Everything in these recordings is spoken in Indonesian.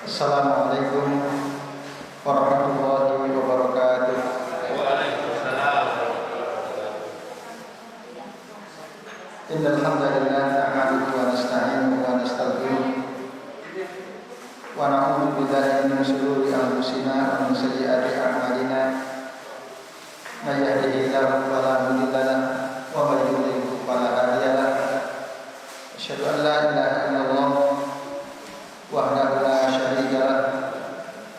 Assalamualaikum warahmatullahi wabarakatuh. Waalaikumsalam. Innal hamdalillah nahmaduhu wa nasta'inuhu wa nastaghfiruh wa na'udzu billahi min shururi anfusina wa min sayyiati a'malina. May yahdihillahu fala mudilla lahu wa may yudlil fala hadiya lahu. Asyhadu an la ilaha illallah wahdahu la syarika lahu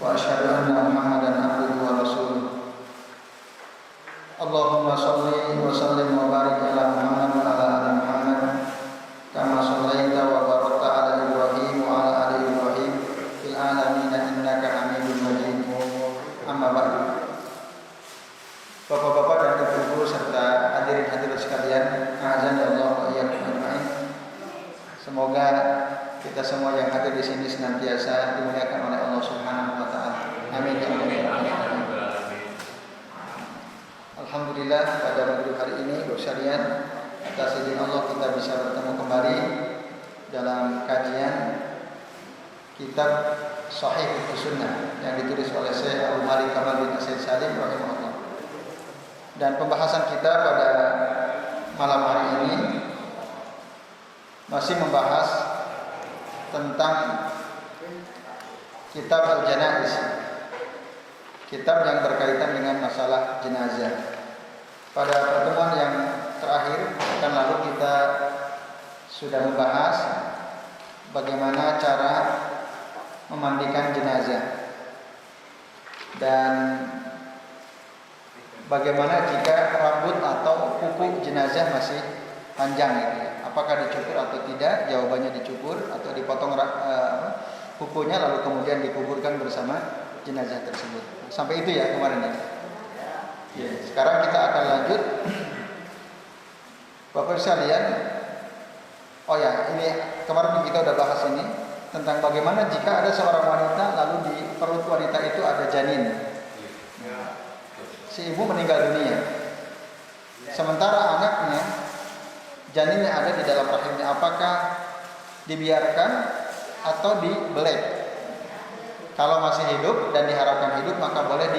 wa asyhadu anna Muhammadan abduhu wa rasuluh. Allahumma shalli wa sallim wa barik ala Muhammad wa ala ali Muhammad kama shallaita wa barakta ala Ibrahim wa ala ali Ibrahim fil alamin innaka Hamidum Majid. Amma ba'du. Bapak-bapak dan ibu-ibu serta hadirin-hadirat sekalian, azan Allah wa iyyakum ajmain. Semoga kita semua yang hadir di sini senantiasa dimuliakan oleh Allah Subhanahu wa taala. Amin ya rabbal alamin. Alhamdulillah pada maghrib hari ini bersyariat atas izin Allah kita bisa bertemu kembali dalam kajian kitab Sahih Sunnah yang ditulis oleh Syekh Abu Malik Kamal bin Said Salim rahimahullah. Dan pembahasan kita pada malam hari ini masih membahas tentang kitab Al-Janaiz, kitab yang berkaitan dengan masalah jenazah. Pada pertemuan yang terakhir pekan lalu kita sudah membahas bagaimana cara memandikan jenazah dan bagaimana jika rambut atau kuku jenazah masih panjang gitu ya. Apakah dicukur atau tidak? Jawabannya dicukur atau dipotong kukunya lalu kemudian dikuburkan bersama jenazah tersebut. Sampai itu ya kemarin ya. Ya, sekarang kita akan lanjut. Bapak sekalian, oh ya, ini kemarin kita udah bahas ini tentang bagaimana jika ada seorang wanita lalu di perut wanita itu ada janin. Si ibu meninggal dunia. Sementara anaknya, janin yang ada di dalam rahimnya, apakah dibiarkan atau dibelek? Kalau masih hidup dan diharapkan hidup maka boleh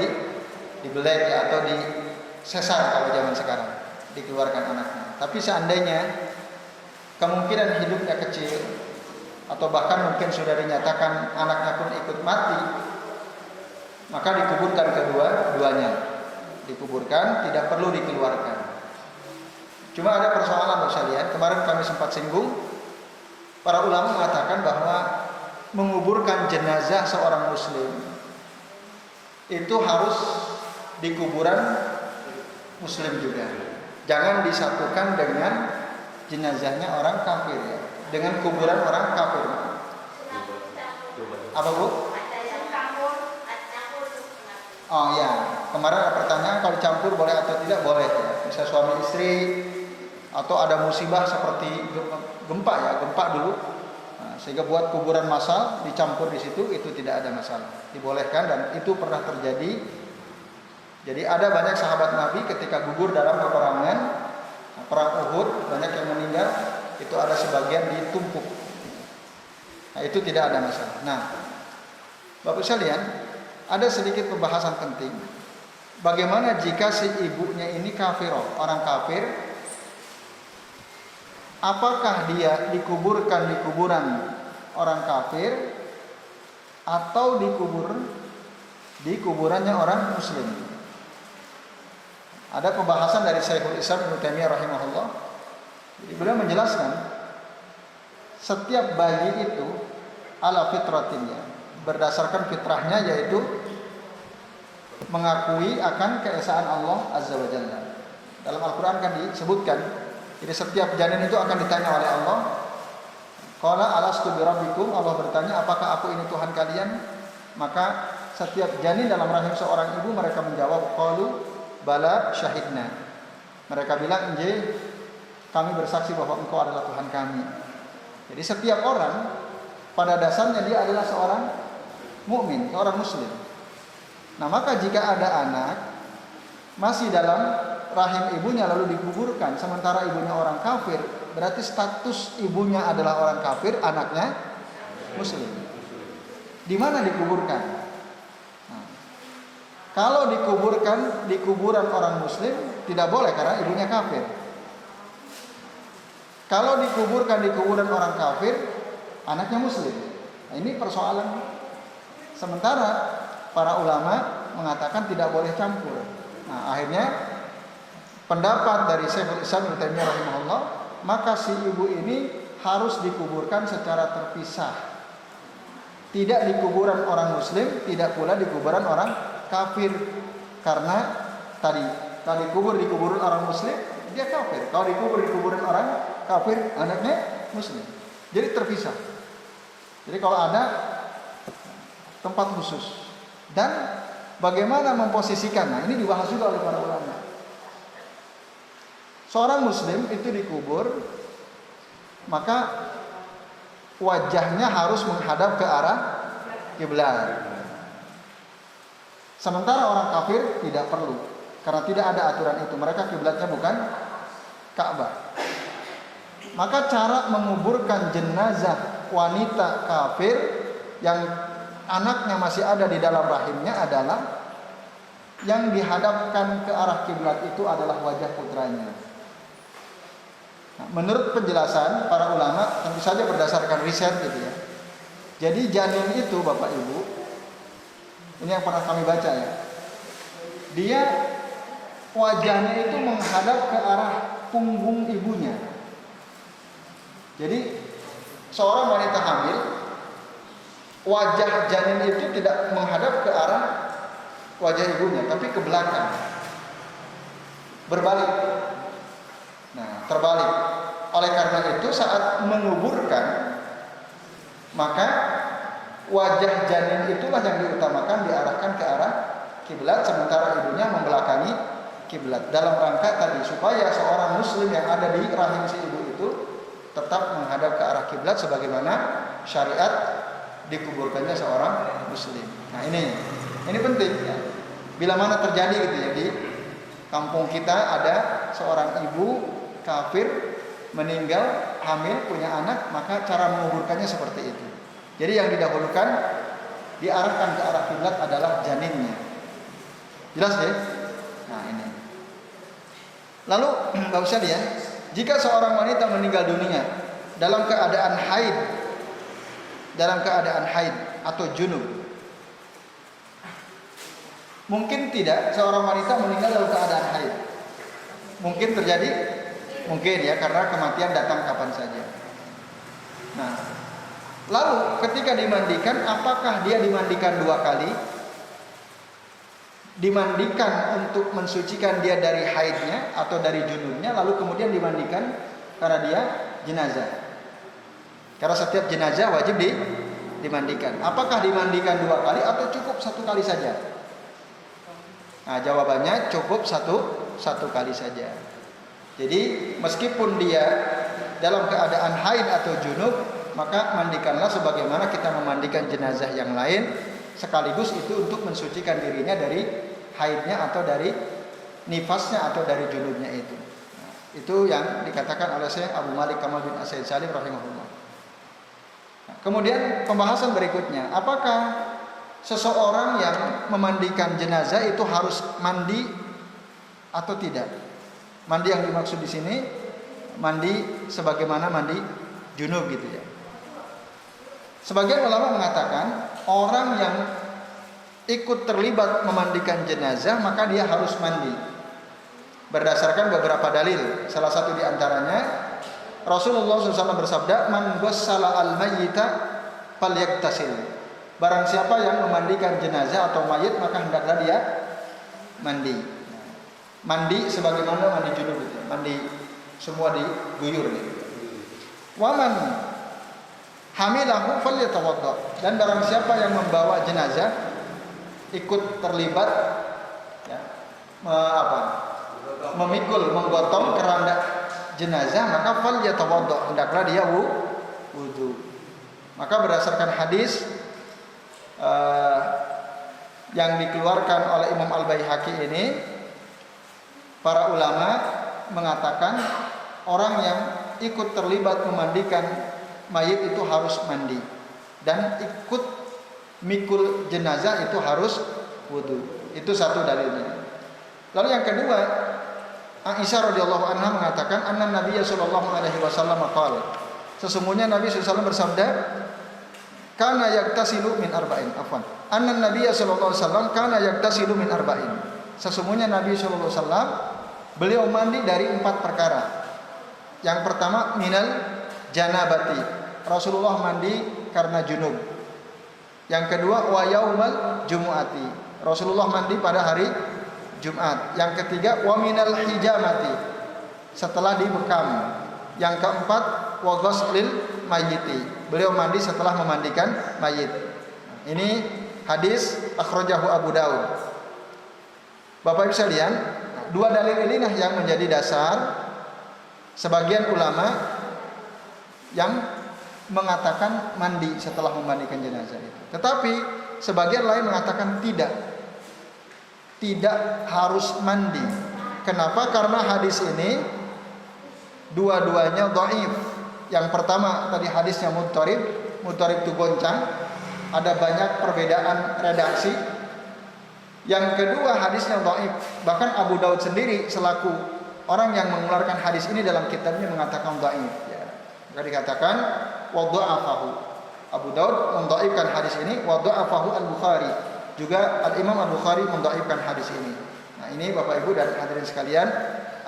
dibelek ya, atau disesar kalau zaman sekarang, dikeluarkan anaknya. Tapi seandainya kemungkinan hidupnya kecil atau bahkan mungkin sudah dinyatakan anaknya pun ikut mati, maka dikuburkan kedua-duanya. Dikuburkan, tidak perlu dikeluarkan. Cuma ada persoalan saya lihat, kemarin kami sempat singgung, para ulama mengatakan bahwa menguburkan jenazah seorang muslim itu harus di kuburan muslim juga. Jangan disatukan dengan jenazahnya orang kafir ya, dengan kuburan orang kafir. Apa Bu? Oh ya, kemarin ada pertanyaan kalau campur boleh atau tidak? Boleh ya. Bisa suami istri atau ada musibah seperti gempa ya, gempa dulu, sehingga buat kuburan massal dicampur di situ, itu tidak ada masalah, dibolehkan dan itu pernah terjadi. Jadi ada banyak sahabat Nabi ketika gugur dalam peperangan perang Uhud, banyak yang meninggal, itu ada sebagian ditumpuk. Nah itu tidak ada masalah. Nah Bapak sekalian, ada sedikit pembahasan penting. Bagaimana jika si ibunya ini kafirah, orang kafir? Apakah dia dikuburkan di kuburan orang kafir atau dikubur di kuburannya orang muslim? Ada pembahasan dari Syekhul Islam Ibnu Taimiyah rahimahullah. Jadi beliau menjelaskan setiap bayi itu ala fitratinnya, berdasarkan fitrahnya, yaitu mengakui akan keesaan Allah Azza wa Jalla. Dalam Al-Quran kan disebutkan, jadi setiap janin itu akan ditanya oleh Allah, qala alastu birabbikum, Allah bertanya apakah aku ini Tuhan kalian? Maka setiap janin dalam rahim seorang ibu mereka menjawab qalu bala syahidna. Mereka bilang nggih, kami bersaksi bahwa engkau adalah Tuhan kami. Jadi setiap orang pada dasarnya dia adalah seorang mukmin, seorang muslim. Nah maka jika ada anak masih dalam rahim ibunya lalu dikuburkan sementara ibunya orang kafir, berarti status ibunya adalah orang kafir, anaknya muslim. di mana dikuburkan. Nah, kalau dikuburkan di kuburan orang muslim tidak boleh karena ibunya kafir. Kalau dikuburkan di kuburan orang kafir, anaknya muslim. Nah, ini persoalan. Sementara para ulama mengatakan tidak boleh campur. Nah, akhirnya pendapat dari Syekhul Islam Ibnu Taimiyah rahimahullah, maka si ibu ini harus dikuburkan secara terpisah. Tidak di kuburan orang muslim, tidak pula di kuburan orang kafir. Karena tadi kubur di kuburan orang muslim, dia kafir. Kalau dikubur di kuburan orang kafir, anaknya muslim. Jadi terpisah. Jadi kalau ada tempat khusus. Dan bagaimana memposisikan? Nah, ini dibahas juga oleh para ulama. Seorang muslim itu dikubur, maka wajahnya harus menghadap ke arah kiblat. Sementara orang kafir tidak perlu, karena tidak ada aturan itu. Mereka kiblatnya bukan Ka'bah. Maka cara menguburkan jenazah wanita kafir yang anaknya masih ada di dalam rahimnya adalah yang dihadapkan ke arah kiblat itu adalah wajah putranya. Nah, menurut penjelasan para ulama, tentu saja berdasarkan riset gitu ya. Jadi janin itu Bapak Ibu, ini yang pernah kami baca ya, dia wajahnya itu menghadap ke arah punggung ibunya. Jadi seorang wanita hamil, wajah janin itu tidak menghadap ke arah wajah ibunya, tapi ke belakang, berbalik. Nah, terbalik. Oleh karena itu saat menguburkan, maka wajah janin itulah yang diutamakan, diarahkan ke arah kiblat, sementara ibunya membelakangi kiblat. Dalam rangka tadi supaya seorang muslim yang ada di rahim si ibu itu tetap menghadap ke arah kiblat sebagaimana syariat dikuburkannya seorang muslim. Nah, ini penting ya. Bila mana terjadi gitu ya, di kampung kita ada seorang ibu kafir meninggal hamil punya anak, maka cara menguburkannya seperti itu. Jadi yang didahulukan diarahkan ke arah kiblat adalah janinnya. Jelas ya? Nah, ini. Lalu Bapak sekalian, jika seorang wanita meninggal dunia dalam keadaan haid atau junub, mungkin tidak seorang wanita meninggal dalam keadaan haid. Mungkin terjadi, mungkin ya, karena kematian datang kapan saja. Nah, lalu ketika dimandikan, apakah dia dimandikan 2 kali? Dimandikan untuk mensucikan dia dari haidnya atau dari junubnya, lalu kemudian dimandikan karena dia jenazah. Karena setiap jenazah wajib dimandikan. Apakah dimandikan 2 kali atau cukup 1 kali saja? Nah, jawabannya cukup satu kali saja. Jadi meskipun dia dalam keadaan haid atau junub, maka mandikanlah sebagaimana kita memandikan jenazah yang lain, sekaligus itu untuk mensucikan dirinya dari haidnya atau dari nifasnya atau dari junubnya itu. Nah, itu yang dikatakan oleh Syekh Abu Malik Kamal bin As-Said Salim rahimahullah. Nah, kemudian pembahasan berikutnya, apakah seseorang yang memandikan jenazah itu harus mandi atau tidak? Mandi yang dimaksud di sini mandi sebagaimana mandi junub gitu ya. Sebagian ulama mengatakan orang yang ikut terlibat memandikan jenazah maka dia harus mandi berdasarkan beberapa dalil. Salah satu di antaranya Rasulullah SAW bersabda, "Man ghassala al-mayyita falyaktasil." Barang siapa yang memandikan jenazah atau mayit maka hendaklah dia mandi. Mandi sebagaimana mandi junub itu, mandi semua diguyur gitu. Waman hamilahu falyatawadda, dan barang siapa yang membawa jenazah ikut terlibat ya, memikul, menggotong keranda jenazah, maka falyatawadda, hendaklah dia wudu. Maka berdasarkan hadis yang dikeluarkan oleh Imam Al-Baihaqi ini, para ulama mengatakan orang yang ikut terlibat memandikan mayit itu harus mandi dan ikut mikul jenazah itu harus wudu. Itu satu dalilnya. Lalu yang kedua, Aisyah radhiyallahu anha mengatakan anna Nabiya sallallahu alaihi wasallam qala, sesungguhnya Nabi sallallahu bersabda, kana yaktasilu min arba'in, afwan. Anna Nabiya sallallahu alaihi wasallam kana yaktasilu min arba'in. Sesungguhnya Nabi sallallahu alaihi wasallam beliau mandi dari 4 perkara. Yang pertama minal janabati. Rasulullah mandi karena junub. Yang kedua wa yaumal jumu'ati. Rasulullah mandi pada hari Jumat. Yang ketiga wa minal hijamati, setelah dibekam. Yang keempat wa ghuslil mayyiti, beliau mandi setelah memandikan mayit. Ini hadis akhrajahu Abu Daud. Bapak Ibu sekalian, dua dalil ini yang menjadi dasar sebagian ulama yang mengatakan mandi setelah memandikan jenazah itu. Tetapi sebagian lain mengatakan tidak harus mandi. Kenapa? Karena hadis ini dua-duanya dhaif. Yang pertama tadi hadisnya mudtarib itu goncang, ada banyak perbedaan redaksi. Yang kedua hadisnya dhaif. Bahkan Abu Daud sendiri selaku orang yang mengeluarkan hadis ini dalam kitabnya mengatakan dhaif. Ya. Maka dikatakan wadha'afahu. Abu Daud mendhaifkan hadis ini, wadha'afahu Al-Bukhari. Juga Al-Imam Al-Bukhari mendhaifkan hadis ini. Nah, ini Bapak Ibu dan hadirin sekalian,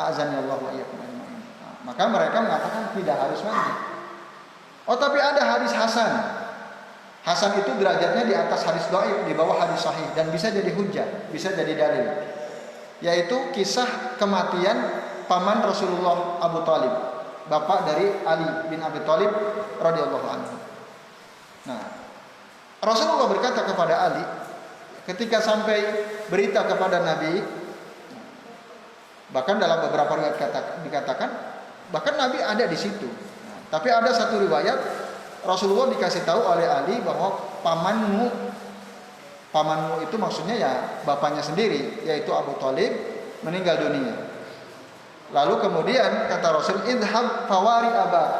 a'azanillahu wa iyyakum ajma'in. Nah, maka mereka mengatakan tidak harus mandi. Oh, tapi ada hadis hasan. Hasan itu derajatnya di atas hadis dhaif, di bawah hadis sahih, dan bisa jadi hujjah, bisa jadi dalil. Yaitu kisah kematian paman Rasulullah Abu Thalib, bapak dari Ali bin Abi Thalib radhiyallahu anhu. Nah, Rasulullah berkata kepada Ali ketika sampai berita kepada Nabi, bahkan dalam beberapa riwayat dikatakan bahkan Nabi ada di situ. Nah, tapi ada satu riwayat Rasulullah dikasih tahu oleh Ali bahwa pamanmu itu maksudnya ya bapaknya sendiri, yaitu Abu Thalib, meninggal dunia. Lalu kemudian kata Rasul, idhab fawari abak,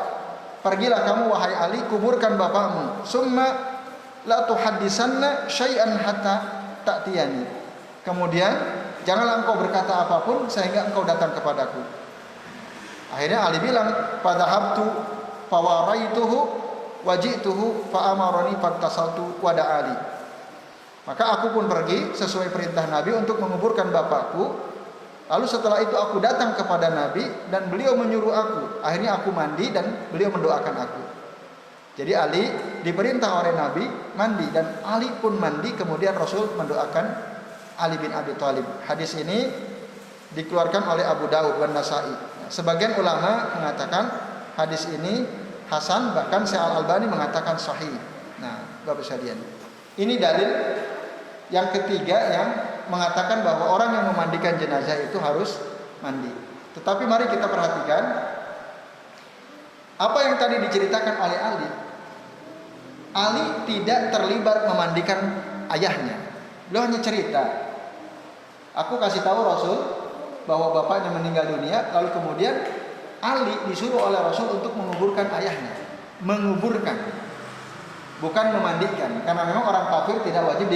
pergilah kamu wahai Ali, kuburkan bapakmu. Summa la tuhaddisanna syai'an hatta ta'tiyani. Kemudian janganlah engkau berkata apapun sehingga engkau datang kepadaku. Akhirnya Ali bilang, fadhahabtu fawaraituhu wajituhu fa'amarani fantasaltu wada Ali. Maka aku pun pergi sesuai perintah Nabi untuk menguburkan bapakku. Lalu setelah itu aku datang kepada Nabi dan beliau menyuruh aku. Akhirnya aku mandi dan beliau mendoakan aku. Jadi Ali diperintah oleh Nabi mandi dan Ali pun mandi, kemudian Rasul mendoakan Ali bin Abi Thalib. Hadis ini dikeluarkan oleh Abu Daud dan Nasa'i. Sebagian ulama mengatakan hadis ini hasan, bahkan Syekh Al-Albani mengatakan sahih. Nah, Bapak sekalian, ini dalil yang ketiga yang mengatakan bahwa orang yang memandikan jenazah itu harus mandi. Tetapi mari kita perhatikan apa yang tadi diceritakan oleh Ali. Ali tidak terlibat memandikan ayahnya. Beliau hanya cerita. Aku kasih tahu Rasul bahwa bapaknya meninggal dunia, lalu kemudian Ali disuruh oleh Rasul untuk menguburkan ayahnya. Menguburkan, bukan memandikan, karena memang orang kafir tidak wajib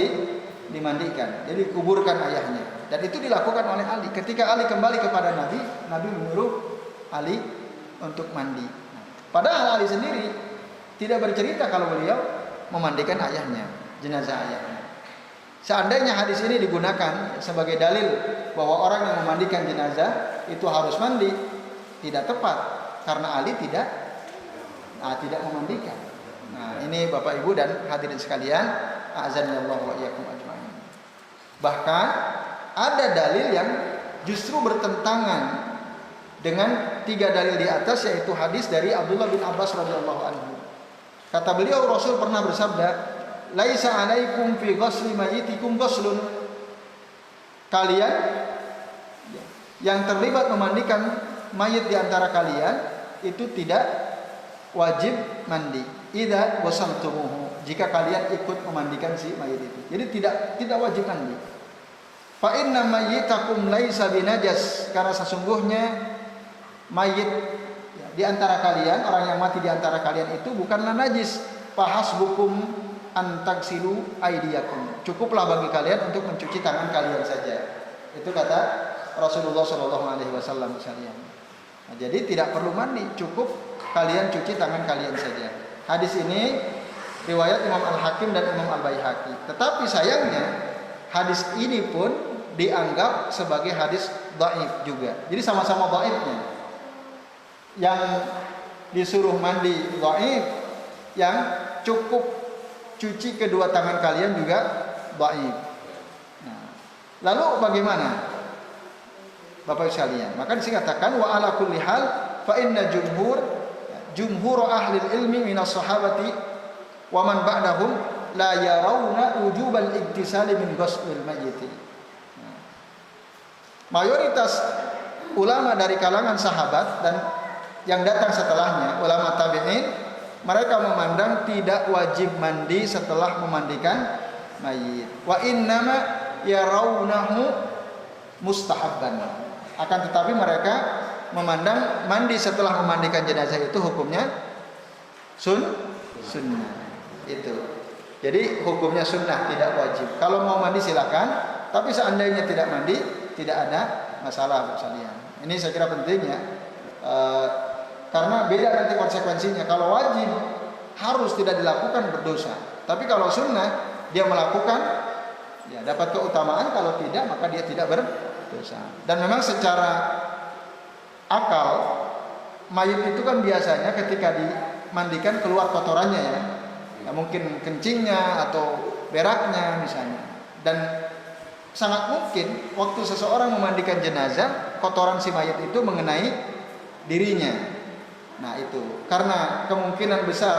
dimandikan. Jadi kuburkan ayahnya. Dan itu dilakukan oleh Ali. Ketika Ali kembali kepada Nabi, Nabi menyuruh Ali untuk mandi. Padahal Ali sendiri tidak bercerita kalau beliau memandikan ayahnya, jenazah ayahnya. Seandainya hadis ini digunakan sebagai dalil bahwa orang yang memandikan jenazah itu harus mandi, tidak tepat karena Ali tidak memandikan. Nah, ini Bapak Ibu dan hadirin sekalian, azanillahu wa iyyakum ajmain. Bahkan ada dalil yang justru bertentangan dengan 3 dalil di atas, yaitu hadis dari Abdullah bin Abbas radhiyallahu anhu. Kata beliau, Rasul pernah bersabda, laisa alaikum fi ghusli mayyitikum ghuslun. Kalian yang terlibat memandikan mayit di antara kalian itu tidak wajib mandi. Idza wasaltumuhu, jika kalian ikut memandikan si mayit itu. Jadi tidak wajib mandi. Fa inna mayyitakum laisa binajas, karena sesungguhnya mayit di antara kalian, orang yang mati di antara kalian itu bukanlah najis. Fahasbukum antagsilu aydiyakum. Cukuplah bagi kalian untuk mencuci tangan kalian saja. Itu kata Rasulullah Shallallahu Alaihi Wasallam sekalian. Nah, jadi tidak perlu mandi, cukup kalian cuci tangan kalian saja. Hadis ini riwayat Imam Al-Hakim dan Imam Al-Baihaqi. Tetapi sayangnya hadis ini pun dianggap sebagai hadis dhaif juga. Jadi sama-sama dhaifnya. Yang disuruh mandi dhaif, yang cukup cuci kedua tangan kalian juga dhaif. Nah, lalu bagaimana? Bapak sekalian, maka dikatakan wa ala kulli hal fa inna jumhur ahli ilmi minas sahabati wa man ba'dahum la yarawna wujubal iktisali min ghuslil mayyit. Mayoritas ulama dari kalangan sahabat dan yang datang setelahnya, ulama tabi'in, mereka memandang tidak wajib mandi setelah memandikan mayit. Wa innama yarawnahu mustahabban. Akan tetapi mereka memandang mandi setelah memandikan jenazah itu hukumnya sunnah. Itu. Jadi hukumnya sunnah, tidak wajib. Kalau mau mandi silakan, tapi seandainya tidak mandi tidak ada masalah Bapak sekalian. Ini saya kira penting ya. Karena beda nanti konsekuensinya. Kalau wajib harus tidak dilakukan berdosa. Tapi kalau sunnah dia melakukan ya dapat keutamaan, kalau tidak maka dia tidak berdosa. Dan memang secara akal mayit itu kan biasanya ketika dimandikan keluar kotorannya ya. Ya mungkin kencingnya atau beraknya misalnya. Dan sangat mungkin waktu seseorang memandikan jenazah kotoran si mayit itu mengenai dirinya. Nah itu karena kemungkinan besar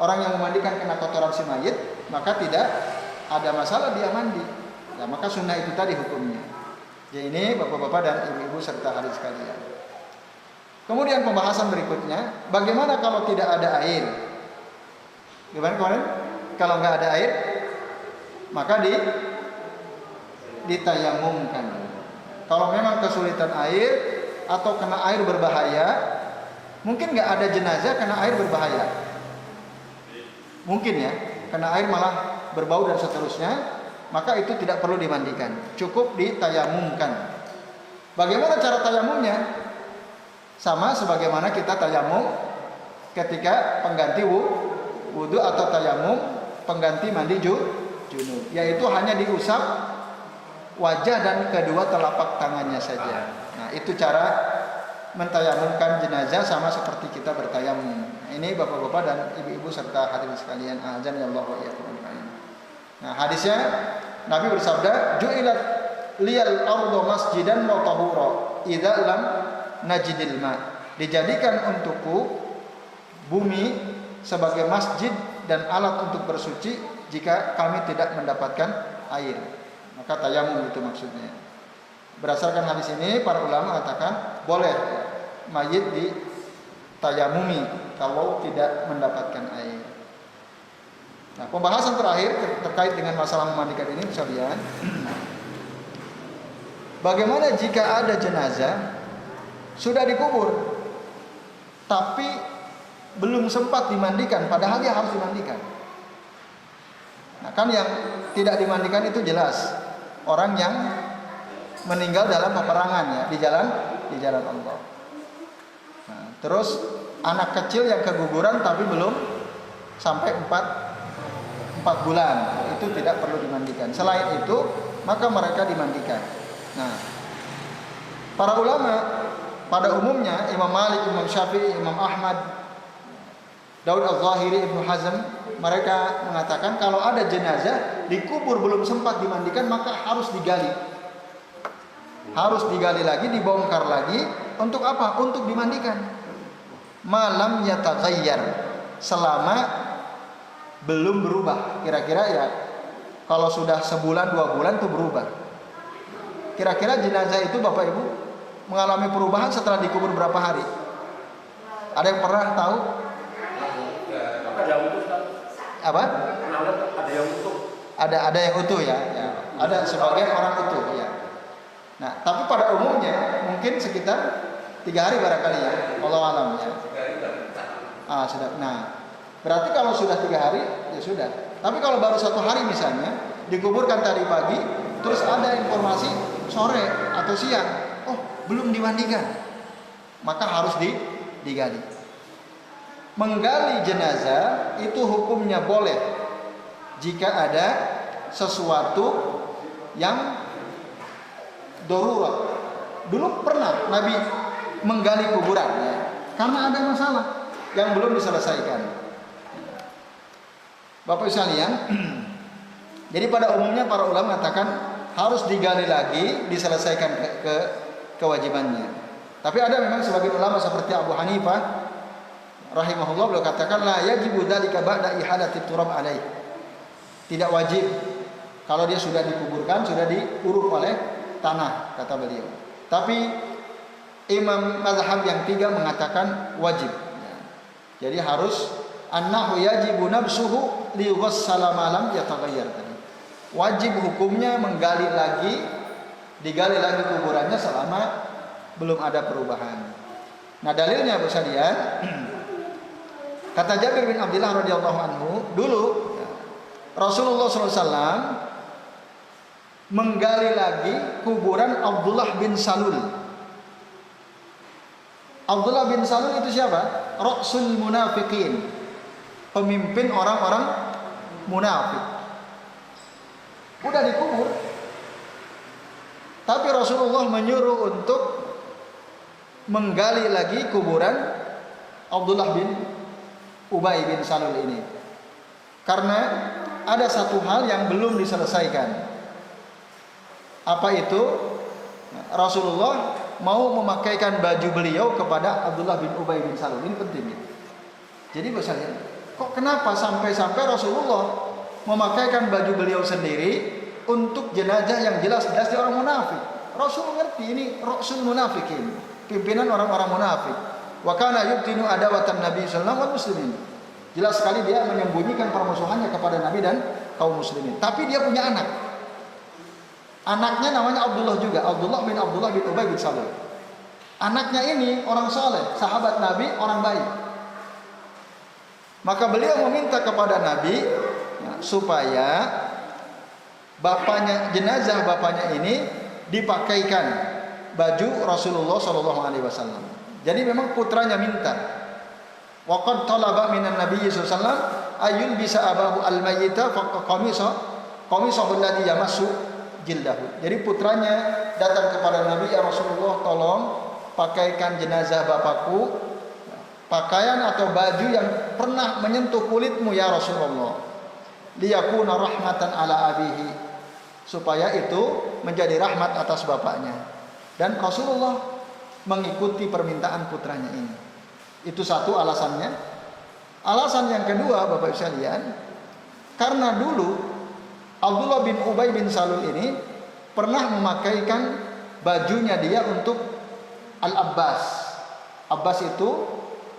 orang yang memandikan kena kotoran si mayit, maka tidak ada masalah dia mandi. Nah, maka sunnah itu tadi hukumnya. Jadi ini bapak-bapak dan ibu-ibu serta hadirin sekalian. Kemudian pembahasan berikutnya, bagaimana kalau tidak ada air? Gimana kemarin? Kalau nggak ada air, maka ditayamumkan. Kalau memang kesulitan air atau kena air berbahaya, mungkin nggak ada jenazah kena air berbahaya. Mungkin ya, kena air malah berbau dan seterusnya, maka itu tidak perlu dimandikan, cukup ditayamumkan. Bagaimana cara tayamumnya? Sama sebagaimana kita tayamum ketika pengganti wudu atau tayamum pengganti mandi junub, yaitu hanya diusap wajah dan kedua telapak tangannya saja. Nah, itu cara mentayamumkan jenazah sama seperti kita bertayamum. Ini bapak-bapak dan ibu-ibu serta hadirin sekalian, azan ya Allah wa iyyakum. Nah, hadisnya Nabi bersabda, "Ju'ilat liyal ardu masjidan wa tahura idza lam najidil ma." Dijadikan untukku bumi sebagai masjid dan alat untuk bersuci jika kami tidak mendapatkan air. Maka tayamum itu maksudnya. Berdasarkan hadis ini para ulama mengatakan boleh mayit ditayamumi kalau tidak mendapatkan air. Nah, pembahasan terakhir terkait dengan masalah memandikan ini sekalian. Bagaimana jika ada jenazah sudah dikubur tapi belum sempat dimandikan padahal dia harus dimandikan. Nah, kan yang tidak dimandikan itu jelas orang yang meninggal dalam peperangan ya, di jalan Allah. Nah, terus anak kecil yang keguguran tapi belum sampai 4 bulan, itu tidak perlu dimandikan. Selain itu, maka mereka dimandikan. Nah, para ulama pada umumnya Imam Malik, Imam Syafi'i, Imam Ahmad, Daud Al-Zahiri, Ibnu Hazm, mereka mengatakan kalau ada jenazah dikubur belum sempat dimandikan maka harus digali. Harus digali lagi, dibongkar lagi. Untuk apa? Untuk dimandikan. Malam yataghayyar, selama belum berubah. Kira-kira ya kalau sudah sebulan 2 bulan itu berubah. Kira-kira jenazah itu Bapak Ibu mengalami perubahan setelah dikubur berapa hari? Ada yang pernah tahu? Ada yang utuh. Apa? Ada yang utuh. Ada yang utuh ya. Ada sebagian orang utuh ya. Nah, tapi pada umumnya mungkin sekitar 3 hari barangkali ya. Wallahu alam ya. Sudah. Nah, Berarti kalau sudah 3 hari ya sudah. Tapi kalau baru 1 hari misalnya dikuburkan tadi pagi, terus ada informasi sore atau siang, oh belum dimandikan, maka harus digali. Menggali jenazah itu hukumnya boleh jika ada sesuatu yang darurat. Dulu pernah Nabi menggali kuburan ya, karena ada masalah yang belum diselesaikan. Bapak sekalian, jadi pada umumnya para ulama mengatakan harus digali lagi, diselesaikan kewajibannya. Tapi ada memang sebagian ulama seperti Abu Hanifah rahimahullah beliau katakan la yajibu dzalika ba'da ihadati turab alaih. Tidak wajib kalau dia sudah dikuburkan, sudah diuruk oleh tanah, kata beliau. Tapi imam mazhab yang 3 mengatakan wajib. Jadi harus annahu yajibu nabsuhu li ghassala ma lam yataghayyar tadi. Wajib hukumnya digali lagi kuburannya selama belum ada perubahan. Nah, dalilnya Abu Sadian kata Jabir bin Abdullah radhiyallahu anhu, dulu Rasulullah SAW menggali lagi kuburan Abdullah bin Salul. Abdullah bin Salul itu siapa? Ra'sul munafiqin, pemimpin orang-orang munafik. Udah dikubur, tapi Rasulullah menyuruh untuk menggali lagi kuburan Abdullah bin Ubay bin Salul ini, karena ada satu hal yang belum diselesaikan. Apa itu? Rasulullah mau memakaikan baju beliau kepada Abdullah bin Ubay bin Salul. Ini penting. Jadi misalnya, kok kenapa sampai-sampai Rasulullah memakaikan baju beliau sendiri untuk jenazah yang jelas-jelas dia orang munafik? Rasul ngerti ini Rasul munafikin, pimpinan orang-orang munafik. Wa kana yubtinu adawatan Nabi sallallahu alaihi wasallam muslimin. Jelas sekali dia menyembunyikan permusuhannya kepada Nabi dan kaum muslimin. Tapi dia punya anak. Anaknya namanya Abdullah juga, Abdullah bin Ubay bin Salul. Anaknya ini orang saleh, sahabat Nabi, orang baik. Maka beliau meminta kepada Nabi ya, supaya jenazah bapaknya ini dipakaikan baju Rasulullah Shallallahu Alaihi Wasallam. Jadi memang putranya minta. Waqad talaba minan Nabi sallallahu alaihi wasallam ayul bisa abahu al-mayyita qamisahu alladhi yamassu jildahu. Jadi putranya datang kepada Nabi, ya Rasulullah, tolong pakaikan jenazah bapakku pakaian atau baju yang pernah menyentuh kulitmu ya Rasulullah. Liyakuna rahmatan ala abihi, supaya itu menjadi rahmat atas bapaknya. Dan Rasulullah mengikuti permintaan putranya ini. Itu satu alasannya. Alasan yang kedua, Bapak sekalian, karena dulu Abdullah bin Ubay bin Salul ini pernah memakaikan bajunya dia untuk Al-Abbas. Abbas itu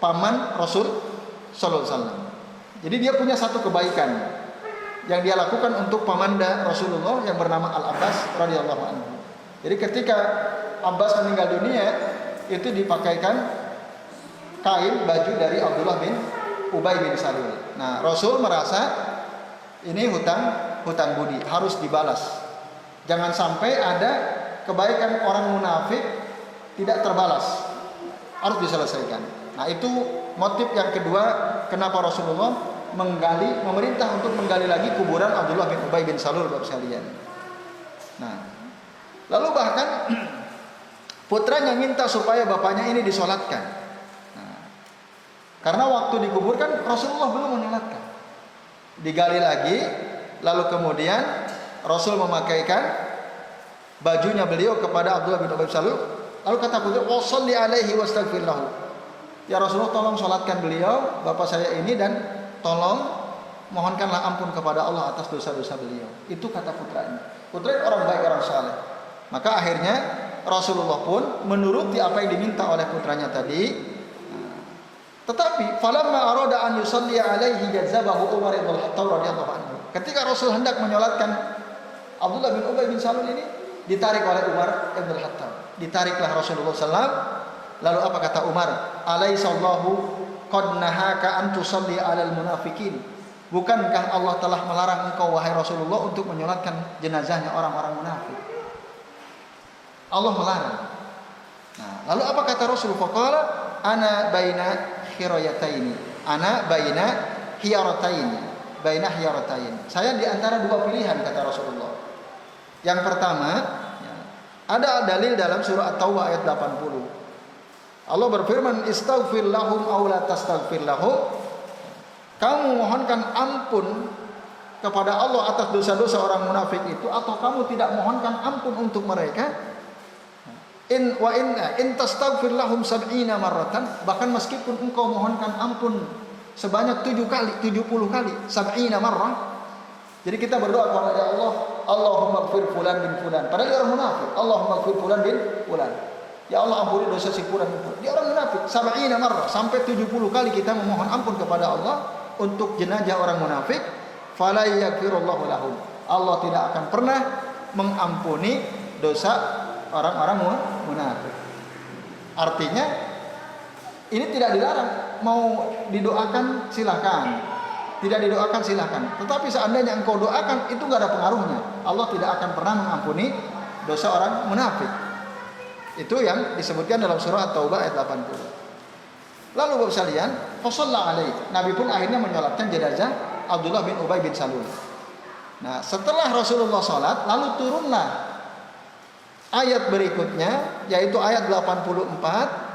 paman Rasul sallallahu alaihi wasallam. Jadi dia punya satu kebaikan yang dia lakukan untuk pamanda Rasulullah yang bernama Al-Abbas radhiyallahu anhu. Jadi ketika Abbas meninggal dunia, itu dipakaikan kain baju dari Abdullah bin Ubay bin Salul. Nah, Rasul merasa ini hutang budi, harus dibalas. Jangan sampai ada kebaikan orang munafik tidak terbalas, harus diselesaikan. Nah, itu motif yang kedua kenapa Rasulullah memerintah untuk menggali lagi kuburan Abdullah bin Ubay bin Salul, Bapak sekalian. Nah, lalu bahkan putranya minta supaya bapaknya ini disolatkan. Nah, karena waktu dikuburkan Rasulullah belum menyolatkan. Digali lagi, lalu kemudian Rasul memakaikan bajunya beliau kepada Abdullah bin Ubay bin Salul. Lalu kata putra, "Washalli alaihi wastaghfir lahu." Ya Rasulullah, tolong solatkan beliau, bapak saya ini, dan tolong mohonkanlah ampun kepada Allah atas dosa-dosa beliau. Itu kata putranya. Putranya orang baik, orang saleh. Maka akhirnya Rasulullah pun menuruti apa yang diminta oleh putranya tadi. Tetapi falamma arada an yusalli alaihi jazabahu Umar bin Khattab radhiyallahu anhu. Ketika Rasul hendak menyolatkan Abdullah bin Ubay bin Salul ini, ditarik oleh Umar bin Khattab. Ditariklah Rasulullah SAW. Lalu apa kata Umar? Alaisallahu qad nahaka an tusalli 'alal munafiqin. Bukankah Allah telah melarang engkau wahai Rasulullah untuk menyolatkan jenazahnya orang-orang munafik? Allah melarang. Nah, lalu apa kata Rasul? Faqala ana baina khirayataini. Ana baina hiyarataini. Baina hiyaratain. Saya di antara dua pilihan kata Rasulullah. Yang pertama, ada dalil dalam surah At-Taubah ayat 80. Allah berfirman, "Istaghfir lahum aw la tastaghfir lahum." Kamu mohonkan ampun kepada Allah atas dosa-dosa orang munafik itu, atau kamu tidak mohonkan ampun untuk mereka? In tastaghfir lahum 70 marratan, bahkan meskipun engkau mohonkan ampun sebanyak 70 kali, 70 marrah. Jadi kita berdoa kepada Allah, Allahumma ighfir fulan bin fulan. Padahal dia orang munafik. Allahumma ighfir fulan bin fulan. Ya Allah ampuni dosa si fulan bin fulan. Dia orang munafik. 70 marrah, sampai 70 kali kita memohon ampun kepada Allah untuk jenazah orang munafik. Fala yaghfirullahu lahum. Allah tidak akan pernah mengampuni dosa orang-orang munafik. Artinya ini tidak dilarang. Mau didoakan silakan, tidak didoakan silakan. Tetapi seandainya engkau doakan, itu nggak ada pengaruhnya. Allah tidak akan pernah mengampuni dosa orang munafik. Itu yang disebutkan dalam surah At-Taubah ayat 80. Lalu Bapak sekalian, fasalla alaihi. Nabi pun akhirnya menyolatkan jenazah Abdullah bin Ubay bin Salul. Nah, setelah Rasulullah salat, lalu turunlah ayat berikutnya, yaitu ayat 84.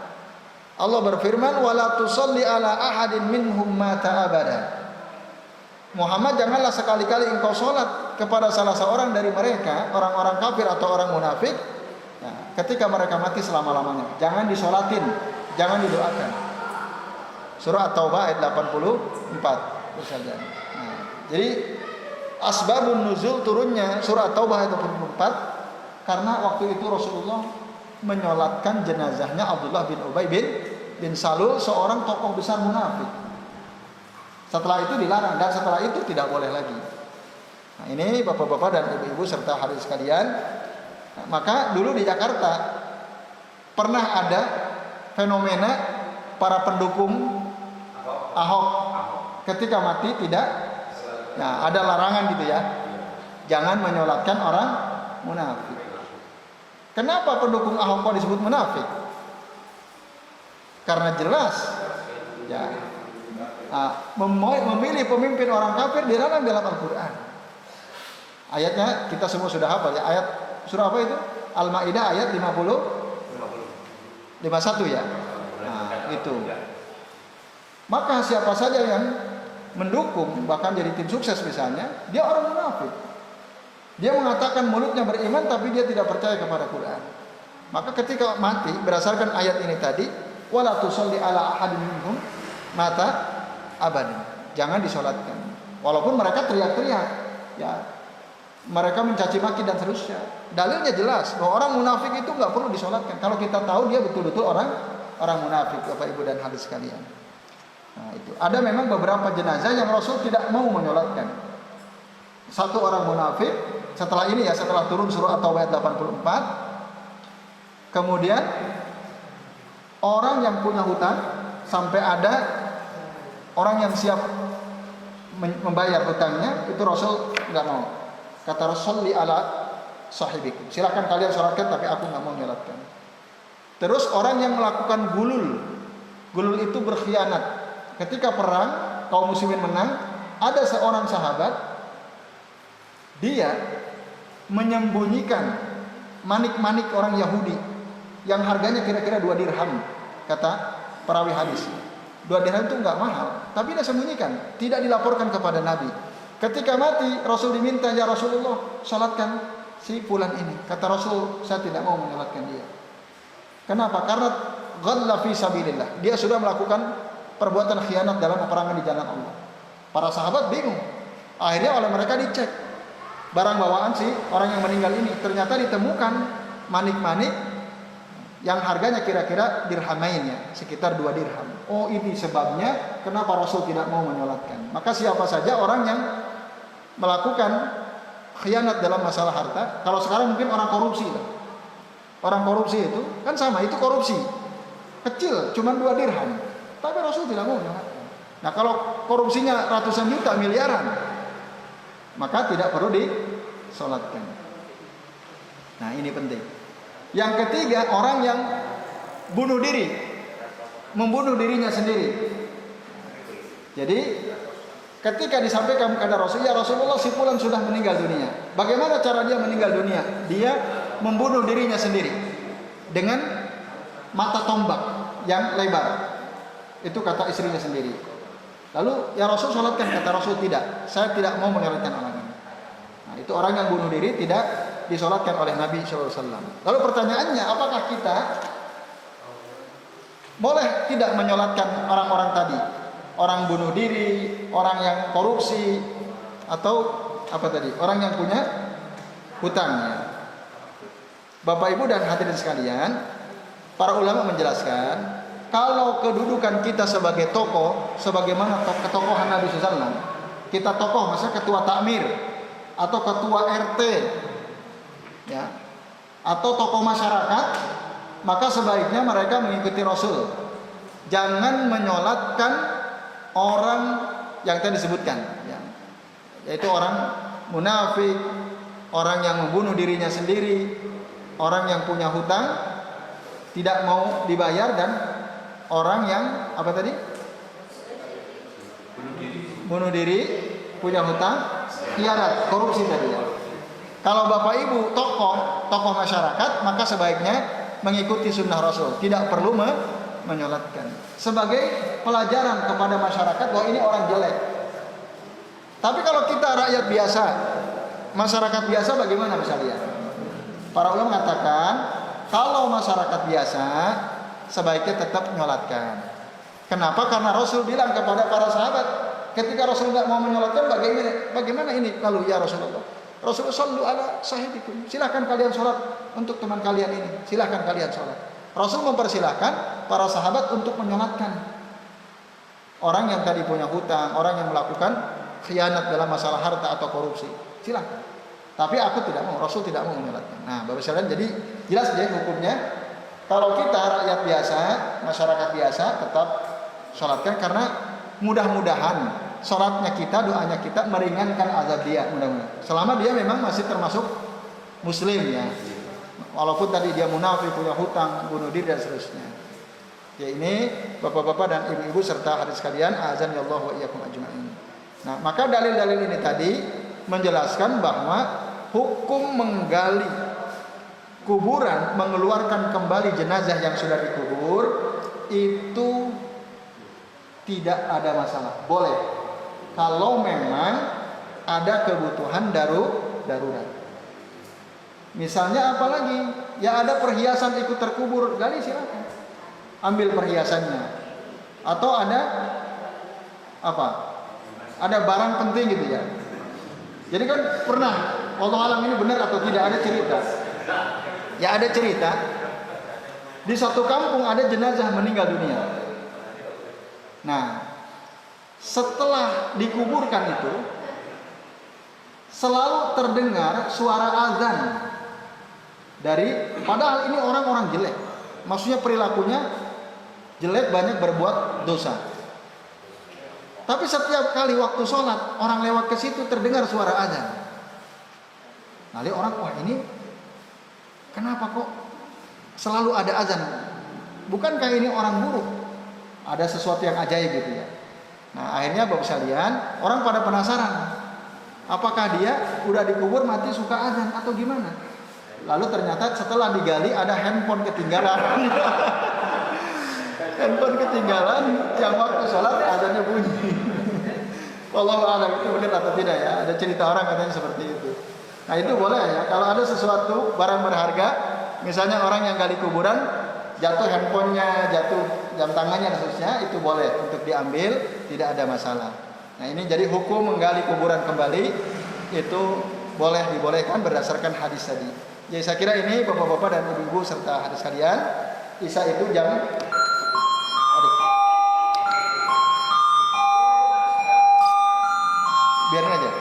Allah berfirman, wala tusalli ala ahadin minhum mata abada. Muhammad, janganlah sekali-kali engkau sholat kepada salah seorang dari mereka, orang-orang kafir atau orang munafik, nah, ketika mereka mati selama-lamanya. Jangan disolatin, jangan didoakan. Surah At-Taubah ayat 84. Nah, jadi asbabun nuzul turunnya surah At-Taubah ayat 84 karena waktu itu Rasulullah menyolatkan jenazahnya Abdullah bin Ubay bin Salul, seorang tokoh besar munafik. Setelah itu dilarang, dan setelah itu tidak boleh lagi. Nah, ini bapak-bapak dan ibu-ibu serta hadirin sekalian. Nah, maka dulu di Jakarta pernah ada fenomena para pendukung Ahok ketika mati tidak, nah ada larangan gitu ya, jangan menyolatkan orang munafik. Kenapa pendukung Ahok kok disebut munafik? Karena jelas ya, memilih pemimpin orang kafir dilarang dalam Al-Quran. Ayatnya kita semua sudah hafal ya. Ayat surah apa itu? Al-Maidah ayat 51 ya. Nah, itu. Maka siapa saja yang mendukung, bahkan jadi tim sukses misalnya, dia orang munafik. Dia mengatakan mulutnya beriman tapi dia tidak percaya kepada Quran. Maka ketika mati berdasarkan ayat ini tadi, wala tusalli ala ahadin minhum mata abadan. Jangan disolatkan. Walaupun mereka teriak-teriak, ya, mereka mencaci maki dan seterusnya. Dalilnya jelas bahwa orang munafik itu nggak perlu disolatkan. Kalau kita tahu dia betul-betul orang munafik, Bapak Ibu dan hadirin sekalian. Nah, itu. Ada memang beberapa jenazah yang Rasul tidak mau menyolatkan. Satu orang munafik, setelah ini ya, setelah turun surah At-Taubah ayat 84, kemudian orang yang punya hutang, sampai ada orang yang siap membayar hutangnya, itu Rasul nggak mau. Kata Rasul, li ala sahibikum, silakan kalian sholatkan tapi aku nggak mau menyolatkan. Terus orang yang melakukan gulul itu berkhianat. Ketika perang kaum muslimin menang, ada seorang sahabat, dia menyembunyikan manik-manik orang Yahudi yang harganya kira-kira 2 dirham, kata perawi hadis. 2 dirham itu enggak mahal, tapi dia sembunyikan, tidak dilaporkan kepada Nabi. Ketika mati, Rasul diminta, ya Rasulullah, salatkan si fulan ini. Kata Rasul, saya tidak mau menyalatkan dia. Kenapa? Karena ghalla fi sabilillah. Dia sudah melakukan perbuatan khianat dalam peperangan di jalan Allah. Para sahabat bingung. Akhirnya oleh mereka dicek barang bawaan si orang yang meninggal ini. Ternyata ditemukan manik-manik yang harganya kira-kira dirhamain ya, sekitar 2 dirham. Oh, ini sebabnya kenapa Rasul tidak mau menyolatkan. Maka siapa saja orang yang melakukan khianat dalam masalah harta, kalau sekarang mungkin orang korupsi lah. Orang korupsi itu kan sama, itu korupsi kecil, cuma 2 dirham. Tapi Rasul tidak mau menyolatkan. Nah kalau korupsinya ratusan juta, miliaran, maka tidak perlu disolatkan. Nah ini penting. Yang ketiga, orang yang bunuh diri, membunuh dirinya sendiri. Jadi ketika disampaikan kepada Rasul, ya Rasulullah, si fulan sudah meninggal dunia. Bagaimana cara dia meninggal dunia? Dia membunuh dirinya sendiri dengan mata tombak yang lebar. Itu kata istrinya sendiri. Lalu ya Rasul sholatkan, kata Rasul tidak. Saya tidak mau menyolatkan orang ini. Nah, itu orang yang bunuh diri tidak disolatkan oleh Nabi SAW. Lalu pertanyaannya, apakah kita boleh tidak menyolatkan orang-orang tadi? Orang bunuh diri, orang yang korupsi, atau apa tadi? Orang yang punya hutangnya. Bapak Ibu dan hadirin sekalian, para ulama menjelaskan, kalau kedudukan kita sebagai tokoh, sebagaimana ketokohan Nabi SAW, kita tokoh, misalnya ketua takmir atau ketua RT, ya, atau tokoh masyarakat, maka sebaiknya mereka mengikuti Rasul. Jangan menyolatkan orang yang tadi disebutkan, ya, yaitu orang munafik, orang yang membunuh dirinya sendiri, orang yang punya hutang tidak mau dibayar, dan orang yang apa tadi? Bunuh diri, punya hutang, khianat, korupsi tadi ya. Kalau Bapak Ibu tokoh masyarakat, maka sebaiknya mengikuti sunnah Rasul, tidak perlu menyolatkan. Sebagai pelajaran kepada masyarakat bahwa ini orang jelek. Tapi kalau kita rakyat biasa, masyarakat biasa, bagaimana misalnya? Para ulama mengatakan, kalau masyarakat biasa sebaiknya tetap menyolatkan. Kenapa? Karena Rasul bilang kepada para sahabat, ketika Rasul tidak mau menyolatkan, bagaimana ini? Lalu ya Rasulullah, sallu ala sahibikum, silahkan kalian sholat untuk teman kalian ini, silahkan kalian sholat. Rasul mempersilahkan para sahabat untuk menyolatkan orang yang tadi punya hutang, orang yang melakukan khianat dalam masalah harta atau korupsi, silahkan. Tapi aku tidak mau, Rasul tidak mau menyolatkan. Nah, Bapak sekalian, jadi jelas ya hukumnya. Kalau kita rakyat biasa, masyarakat biasa, tetap sholatkan, karena mudah-mudahan sholatnya kita, doanya kita meringankan azab dia, mudah-mudahan. Selama dia memang masih termasuk muslim ya. Walaupun tadi dia munafik, punya hutang, bunuh diri dan seterusnya. Ya ini bapak-bapak dan ibu-ibu serta hadirin sekalian, azan ya Allah wa iyyakum ajma'in. Nah, maka dalil-dalil ini tadi menjelaskan bahwa hukum menggali kuburan, mengeluarkan kembali jenazah yang sudah dikubur, itu tidak ada masalah, boleh. Kalau memang ada kebutuhan darurat. Misalnya apalagi, ya ada perhiasan ikut terkubur, gali silakan, ambil perhiasannya. Atau ada apa? Ada barang penting gitu ya. Jadi kan pernah, wallahu alam ini benar atau tidak, ada cerita. Ya ada cerita, di satu kampung ada jenazah meninggal dunia. Nah, setelah dikuburkan itu, selalu terdengar suara azan dari, padahal ini orang-orang jelek, maksudnya perilakunya jelek, banyak berbuat dosa. Tapi setiap kali waktu sholat, orang lewat ke situ terdengar suara azan. Lalu orang, wah ini kenapa kok selalu ada azan? Bukankah ini orang buruk? Ada sesuatu yang ajaib gitu ya. Nah akhirnya Bapak sekalian, orang pada penasaran, apakah dia udah dikubur mati suka azan atau gimana? Lalu ternyata setelah digali ada handphone ketinggalan. Handphone ketinggalan, yang waktu sholat azannya bunyi. Wallahu a'lam, itu benar atau tidak ya? Ada cerita orang katanya seperti itu. Nah itu boleh ya, kalau ada sesuatu barang berharga, misalnya orang yang gali kuburan, jatuh handphonenya, jatuh jam tangannya dan seterusnya, itu boleh untuk diambil, tidak ada masalah. Nah ini jadi hukum menggali kuburan kembali itu boleh, dibolehkan berdasarkan hadis tadi. Jadi saya kira ini bapak-bapak dan ibu-ibu serta hadis sekalian, Isya itu jam biarin aja.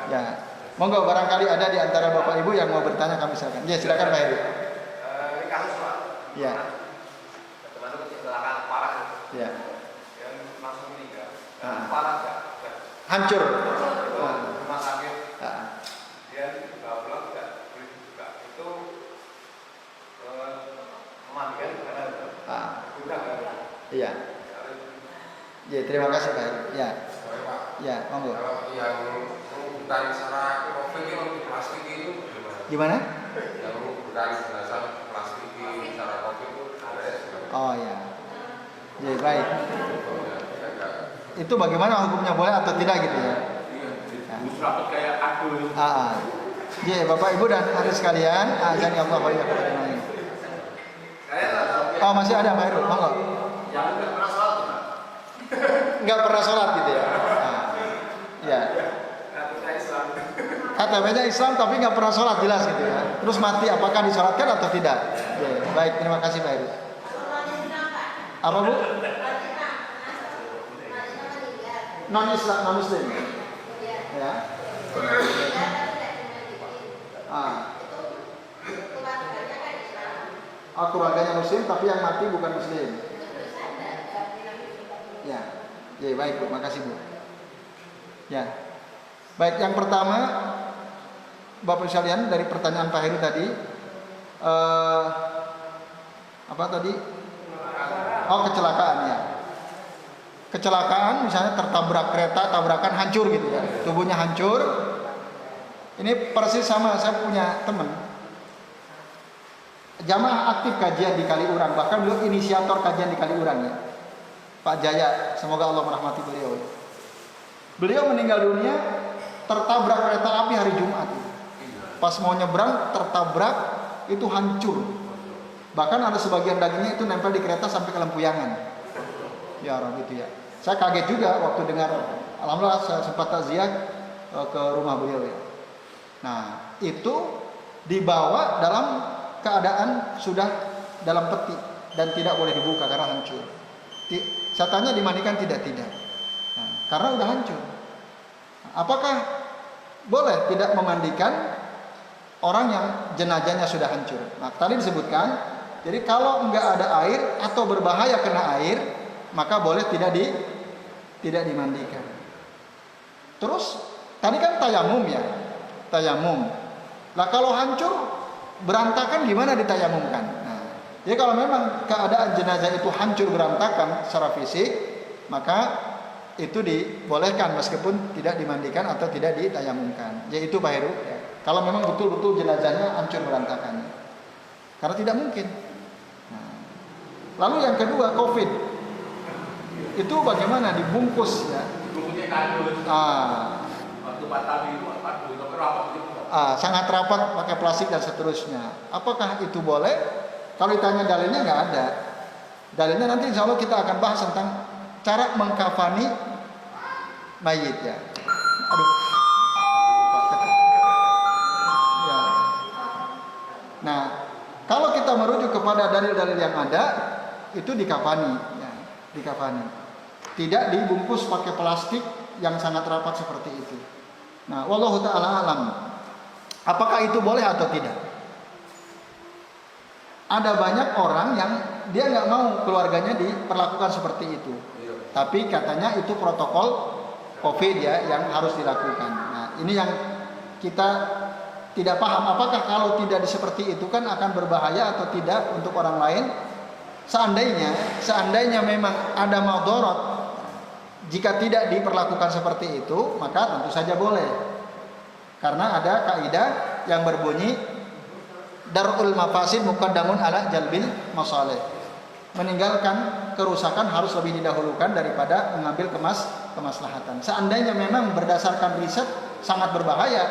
Ya, monggo barangkali ada di antara bapak ibu yang mau bertanya, kami silakan. Ya silakan Pak Heri. Ini kasus Pak. Ya. Teman-teman kecelakaan parah. Ya. hancur. Rumah sakit Nah, dia dibawa pulang tidak boleh dibuka. Itu memandikan karena ah, guna kan. iya. Ya, terima kasih Pak Heru. Ya, Sorry, Pak. ya, monggo. Kalau yang menguburkan secara COVID itu di plastik itu gimana? Gimana? Yang menguburkan jenazah plastik secara COVID itu ada ya? Oh ya. Ya, baik. Itu bagaimana hukumnya, boleh atau tidak gitu ya? Justru apa kayak aku itu. Ya, Bapak Ibu dan adik sekalian, azan ya Allah wa iyyakum ajmain. Oh, masih ada Pak Heru, monggo. Yang nggak pernah sholat Pak. Nggak pernah sholat gitu ya? Ya. Kita Islam. KTP-nya Islam tapi nggak pernah sholat, jelas gitu ya. Terus mati, apakah disolatkan atau tidak? Ya, baik, terima kasih Pak Heru. Apa Bu? Non Islam, non Muslim. Ya. Keluarganya Muslim tapi yang mati bukan Muslim. Ya. Ya, baik Bu, makasih Bu. Ya. Baik, yang pertama Bapak sekalian dari pertanyaan Pak Heru tadi apa tadi? Oh, kecelakaan ya. Kecelakaan misalnya tertabrak kereta, tabrakan hancur gitu ya. Tubuhnya hancur. Ini persis sama, saya punya teman jamaah aktif kajian di Kaliurang, bahkan beliau inisiator kajian di Kaliurang ya. Pak Jaya, semoga Allah merahmati beliau. Beliau meninggal dunia tertabrak kereta api hari Jumat. Pas mau nyebrang tertabrak, itu hancur. Bahkan ada sebagian dagingnya itu nempel di kereta sampai ke lempuyangan. Ya orang gitu ya. Saya kaget juga waktu dengar. Alhamdulillah saya sempat takziah ke rumah beliau ya. Nah, itu dibawa dalam keadaan sudah dalam peti dan tidak boleh dibuka karena hancur. Saya tanya dimandikan, tidak. Nah, karena udah hancur. Apakah boleh tidak memandikan orang yang jenazahnya sudah hancur? Nah, tadi disebutkan, jadi kalau enggak ada air atau berbahaya kena air, maka boleh tidak dimandikan. Terus tadi kan tayamum ya, tayamum. Lah kalau hancur berantakan gimana ditayamumkan? Nah, jadi kalau memang keadaan jenazah itu hancur berantakan secara fisik, maka itu dibolehkan meskipun tidak dimandikan atau tidak ditayamumkan. Yaitu Pak Heru ya. Kalau memang betul-betul jenazahnya hancur berantakan, karena tidak mungkin. Nah, lalu yang kedua, COVID itu bagaimana dibungkus ya? Bungkusnya kardus. Waktu Batam itu rapat gitu. Sangat rapat pakai plastik dan seterusnya. Apakah itu boleh? Kalau ditanya dalilnya nggak ada. Dalilnya nanti insya Allah kita akan bahas tentang cara mengkafani mayit ya. Aduh. Ya. Nah, kalau kita merujuk kepada dalil-dalil yang ada, itu dikafani, ya, dikafani. Tidak dibungkus pakai plastik yang sangat rapat seperti itu. Nah, wallahu taala alam. Apakah itu boleh atau tidak? Ada banyak orang yang dia nggak mau keluarganya diperlakukan seperti itu. Tapi katanya itu protokol COVID ya yang harus dilakukan. Nah, ini yang kita tidak paham. Apakah kalau tidak seperti itu kan akan berbahaya atau tidak untuk orang lain? Seandainya memang ada madarat, jika tidak diperlakukan seperti itu, maka tentu saja boleh. Karena ada kaidah yang berbunyi darul mafasid muqaddamun ala jalbil masalih. Meninggalkan kerusakan harus lebih didahulukan daripada mengambil kemaslahatan. Seandainya memang berdasarkan riset sangat berbahaya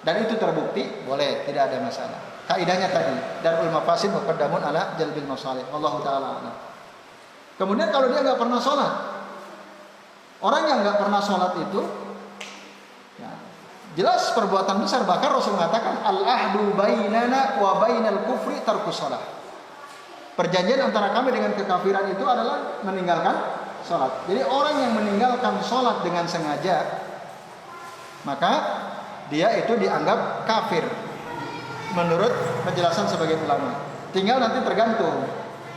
dan itu terbukti, boleh, tidak ada masalah. Kaidahnya tadi, darul mafasid muqaddamun ala jalbil masalih. Wallahu taala a'lam. Kemudian kalau dia nggak pernah sholat, orang yang nggak pernah sholat itu ya, jelas perbuatan besar. Bahkan Rasul mengatakan al-ahdu bainana wa bainal kufri tarkus shalah. Perjanjian antara kami dengan kekafiran itu adalah meninggalkan sholat. Jadi orang yang meninggalkan sholat dengan sengaja, maka dia itu dianggap kafir menurut penjelasan sebagian ulama. Tinggal nanti tergantung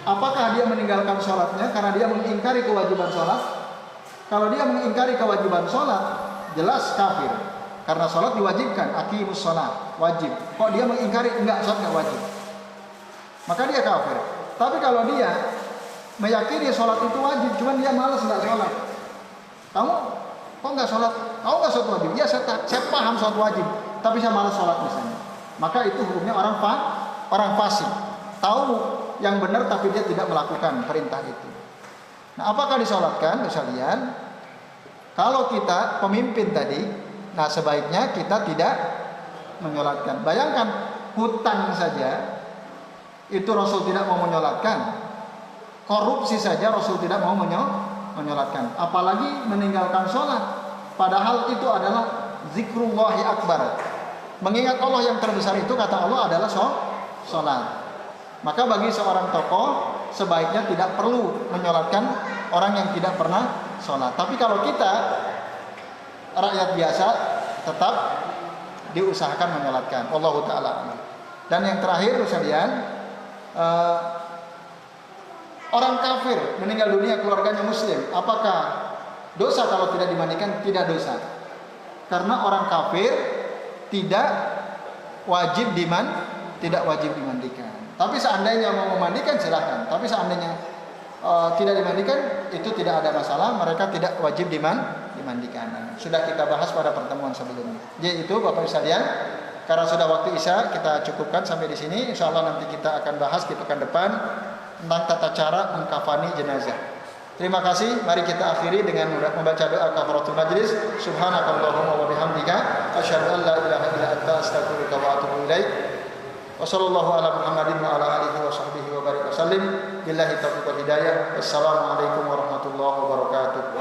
apakah dia meninggalkan sholatnya karena dia mengingkari kewajiban sholat, Kalau dia mengingkari kewajiban sholat, jelas kafir. Karena sholat diwajibkan, aqimus sholat, wajib. Kok dia mengingkari, enggak, sholat enggak wajib, maka dia kafir. Tapi kalau dia meyakini sholat itu wajib, cuman dia malas enggak sholat. Kamu kok enggak sholat? Kamu enggak sholat wajib? Ya saya paham sholat wajib, tapi saya malas sholat misalnya. Maka itu hukumnya orang fasik. Tahu yang benar tapi dia tidak melakukan perintah itu. Nah, apakah disolatkan? Sekalian, kalau kita pemimpin tadi, nah sebaiknya kita tidak menyolatkan. Bayangkan hutang saja itu Rasul tidak mau menyolatkan, korupsi saja Rasul tidak mau menyolatkan, apalagi meninggalkan sholat. Padahal itu adalah zikrullahi akbar, mengingat Allah yang terbesar itu kata Allah adalah sholat. Maka bagi seorang tokoh sebaiknya tidak perlu menyolatkan orang yang tidak pernah sholat. Tapi kalau kita rakyat biasa tetap diusahakan menyolatkan. Wallahu ta'ala. Dan yang terakhir sekalian, orang kafir meninggal dunia keluarganya muslim, apakah dosa? Kalau tidak dimandikan, tidak dosa. Karena orang kafir tidak wajib dimandikan. Tapi seandainya mau memandikan silahkan. Tapi seandainya tidak dimandikan, itu tidak ada masalah. Mereka tidak wajib dimandikan. Sudah kita bahas pada pertemuan sebelumnya. Jadi itu Bapak Ibu sekalian, karena sudah waktu Isya, kita cukupkan sampai di sini. Insya Allah nanti kita akan bahas di pekan depan tentang tata cara mengkafani jenazah. Terima kasih. Mari kita akhiri dengan membaca doa kafaratul majlis. Subhanakallahumma wa bihamdika asyhadu an la ilaha illa anta astaghfiruka wa atubu ilaik. Wassallallahu ala Muhammadin wa ala alihi wa sahbihi wa barik wasallim. Billahi taufiq wal hidayah. Wassalamualaikum warahmatullahi wabarakatuh.